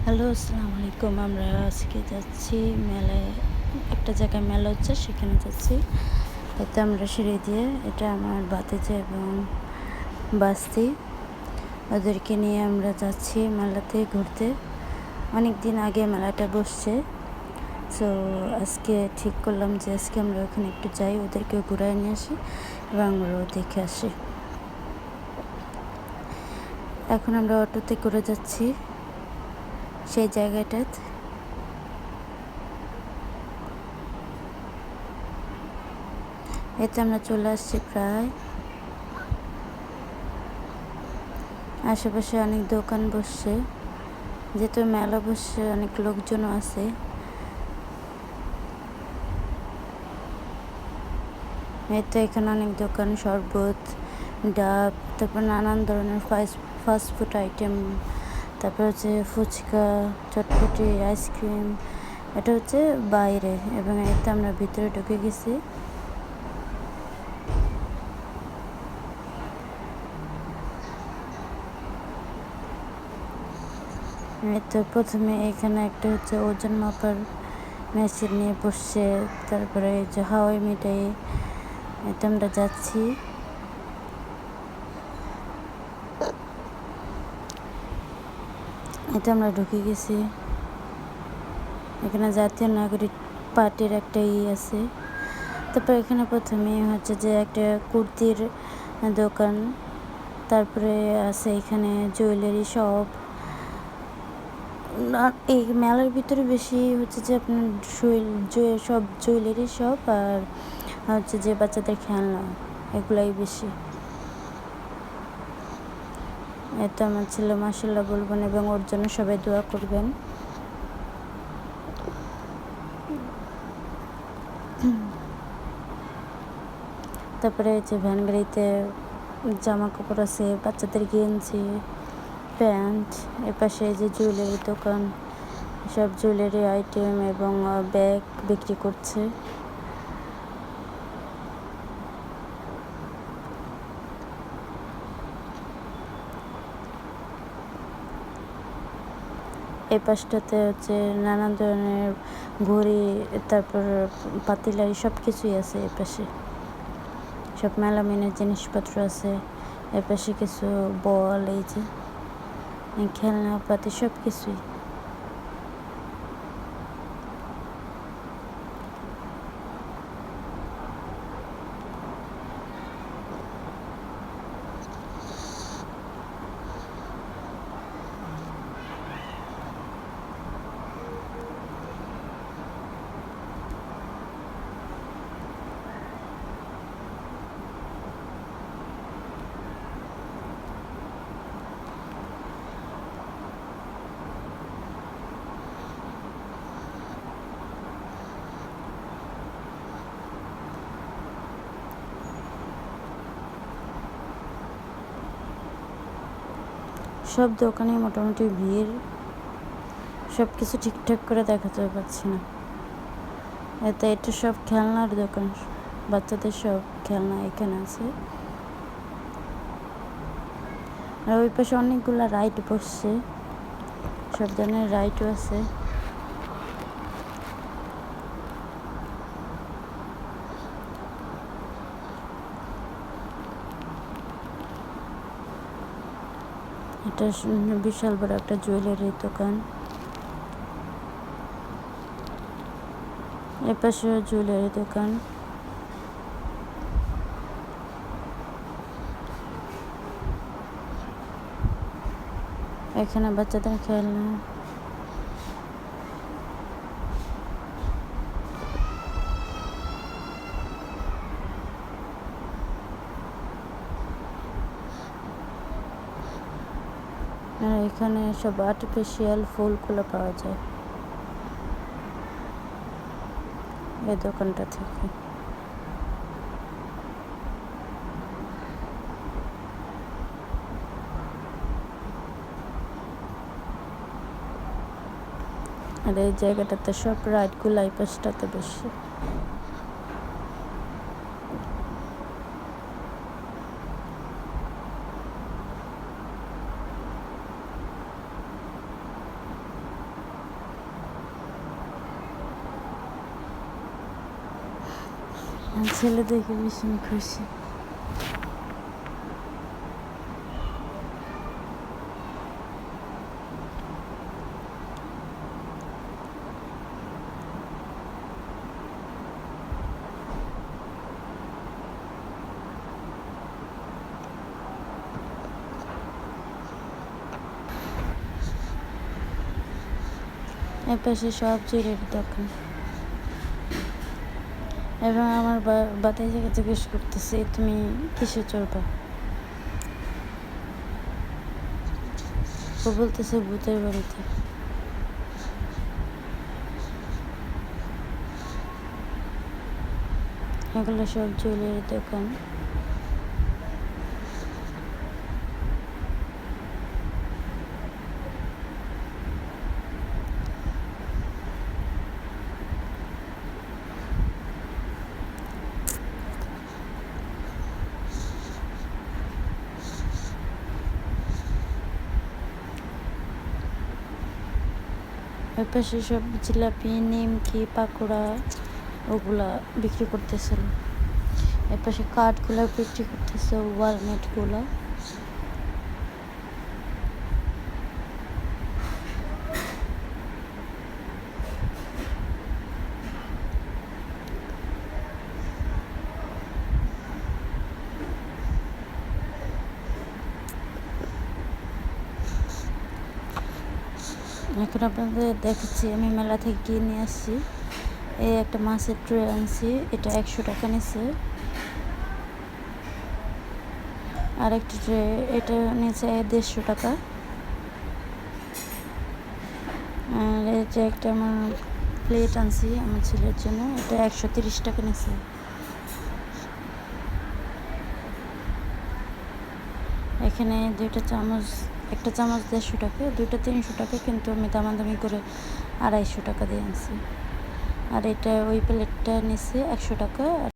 Hello, আসসালামু আলাইকুম। আমরা আজকে যাচ্ছি মেলায়। একটা জায়গায় মেলা হচ্ছে, সেখানে যাচ্ছি। এতে আমরা সিঁড়ি দিয়ে, এটা আমার ভাতিজা এবং বাস্তি, ওদেরকে নিয়ে আমরা যাচ্ছি মেলাতে ঘুরতে। অনেক দিন আগে মেলাটা বসছে, সো আজকে ঠিক করলাম যে আজকে আমরা ওখানে একটু যাই, ওদেরকেও ঘুরায় নিয়ে আসি এবং আমরাও দেখে আসি। এখন আমরা অটোতে করে যাচ্ছি সেই জায়গাটাতে। এতে আমরা চলে আসছি প্রায়। আশেপাশে অনেক দোকান বসছে, যেহেতু মেলা বসছে অনেক লোকজনও আছে। এই তো এখানে অনেক দোকান, শরবত, ডাব, তারপর নানান ধরনের ফাস্ট ফুড আইটেম, তারপর হচ্ছে ফুচকা, চটপটি, আইসক্রিম। এটা হচ্ছে বাইরে, এবং এতে আমরা ভিতরে ঢুকে গেছি। এই তো প্রথমে এখানে একটা হচ্ছে ওজন মাপার মেশিন নিয়ে বসছে, তারপরে এই যে হাওয়াই মিঠাই, এটা আমরা যাচ্ছি। এটা আমরা ঢুকে গেছি। এখানে জাতীয় নাগরিক পার্টির একটা আছে। তারপর এখানে প্রথমে হচ্ছে যে একটা কুর্তির দোকান, তারপরে আছে এখানে জুয়েলারি শপ। এই মেলার ভিতরে বেশি হচ্ছে যে আপনার সব জুয়েলারি শপ, আর হচ্ছে যে বাচ্চাদের খেলনা, এগুলাই বেশি। এটা আমার ছেলে মাশাআল্লাহ বলবেন এবং ওর জন্য সবাই দোয়া করবেন। তারপরে এই যে ভ্যান গাড়িতে জামা কাপড় আছে, বাচ্চাদের গেঞ্জি, প্যান্ট। এপাশে এই যে জুয়েলারি দোকান, সব জুয়েলারি আইটেম এবং ব্যাগ বিক্রি করছে। এই পাশটাতে হচ্ছে নানান ধরনের ঘড়ি, তারপর পাতিলারি সব কিছুই আছে। এ পাশে সব মেলামিনের জিনিসপত্র আছে। এ পাশে কিছু বল, এই যে খেলনা পাতি সব কিছুই। সব দোকানে মোটামুটি ভিড়, সব কিছু ঠিকঠাক করে দেখাতে পারছি না। এটা সব খেলনার দোকান, বাচ্চাদের সব খেলনা এখানে আছে। আর ওই পাশে অনেকগুলো রাইড বসছে, সব ধরনের রাইডও আছে। এটা বিশাল বড় একটা জুয়েলারির দোকান। এপাশেও জুয়েলারি দোকান। এখানে বাচ্চাদের খেলনা। আর এখানে সব আর্টিফিশিয়াল ফুলগুলো পাওয়া যায় এই দোকানটা থেকে। আর এই জায়গাটাতে সব রাইডগুলো এই পাশটাতে বেশি। ছেলে দেখে ভীষণ খুশি। এপাশে সব জুয়েলারি দোকান এবং আমার বাতাই জায়গা জিজ্ঞেস করতেছে তুমি কিসে চড়বা? ও বলতেছে ভূতের বাড়িতে। এগুলো সব জুয়েলারি দোকান। ওই পাশে সব জিলাপি, নিমকি, পাকোড়া ওগুলা বিক্রি করতেছিল। এর পাশে কাঠগুলা বিক্রি করতেছে, ওয়ালমেটগুলা। এখন আপনাদের দেখাচ্ছি আমি মেলা থেকে কিনে নিয়ে আসছি। এই একটা মাছের ট্রে আনছি, এটা 100 টাকা নিচ্ছে। আর একটা ট্রে, এটা নিচ্ছে 150 টাকা। আর এই যে একটা আমার প্লেট আনছি আমার ছেলের জন্য, এটা 130 টাকা নিচ্ছে। এখানে দুইটা চামচ, একটা চামচ 150 টাকা, দুইটা 300 টাকা, কিন্তু আমি দামাদামি করে 250 টাকা দিয়ে আনছি। আর এটা ওই প্লেটটা নিচ্ছে 100 টাকা।